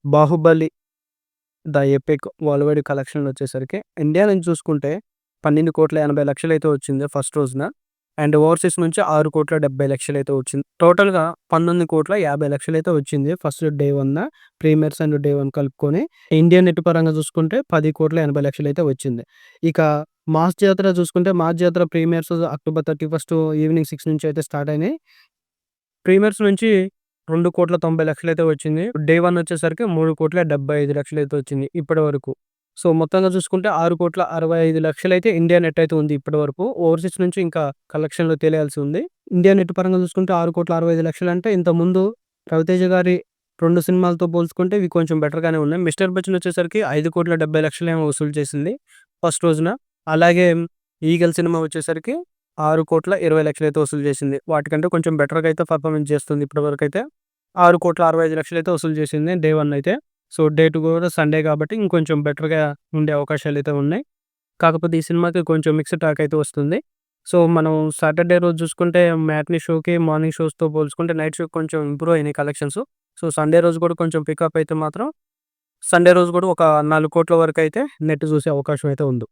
'Baahubali: the epic world wide collection' వచ్చేసరికి India నుంచి చూసుకుంటే 12,80,00,000 అయితే వచ్చింది ఫస్ట్ రోజున. అండ్ ఓవర్‌సీస్ నుంచి 6,70,00,000 అయితే వచ్చింది. టోటల్‌గా 19,50,00,000 అయితే వచ్చింది first day 1 premieres and day 1 కలుపుకొని. ఇండియన్ నెట్ పరంగా చూసుకుంటే 10,80,00,000 అయితే వచ్చింది. ఇక మాస్ జాతర చూసుకుంటే మాస్ జాతర ప్రీమియర్స్ అక్టోబర్ 31 ఈవినింగ్ 6 నుంచి అయితే స్టార్ట్ అయినాయి. ప్రీమియర్స్ నుంచి 2,90,00,000 అయితే వచ్చింది. డే 1 వచ్చేసరికి 3,75,00,000 అయితే వచ్చింది ఇప్పటి వరకు. సో, మొత్తంగా చూసుకుంటే 6,65,00,000 అయితే ఇండియా నెట్ అయితే ఉంది ఇప్పటి వరకు. ఓవర్‌సీస్ నుంచి ఇంకా కలెక్షన్‌లో తెలియాల్సి ఉంది. ఇండియా నెట్ పరంగా చూసుకుంటే 6,65,00,000 అంటే ఇంతకుముందు 'రవితేజ' గారి 2 సినిమాలతో పోల్చుకుంటే ఇవి కొంచెం బెటర్‌గానే ఉన్నాయి. 'మిస్టర్ బచ్చన్' వచ్చేసరికి 5,70,00,000 ఏమో వసూలు చేసింది ఫస్ట్ రోజున. అలాగే 'ఈగల్' సినిమా వచ్చేసరికి 6,20,00,000 అయితే వసూలు చేసింది. వాటికంటే కొంచెం బెటర్‌గా అయితే పర్ఫార్మెన్స్ చేస్తుంది ఇప్పటివరకైతే. 6,65,00,000 అయితే వసూలు చేసింది డే 1 అయితే. సో, డే 2 కూడా సండే కాబట్టి ఇంకొంచెం బెటర్‌గా ఉండే అవకాశాలైతే ఉన్నాయి. కాకపోతే ఈ సినిమాకి కొంచెం మిక్స్డ్ టాక్ అయితే వస్తుంది. సో, మనం సాటర్‌డే రోజు చూసుకుంటే మ్యాట్నీ షోకి, మార్నింగ్ షోస్‌తో పోల్చుకుంటే నైట్ షోకి కొంచెం ఇంప్రూవ్ అయినాయి కలెక్షన్స్. సో, సండే రోజు కూడా కొంచెం పికప్ అయితే మాత్రం సండే రోజు కూడా ఒక 4,00,00,000 వరకైతే నెట్ చూసే అవకాశం అయితే ఉంది.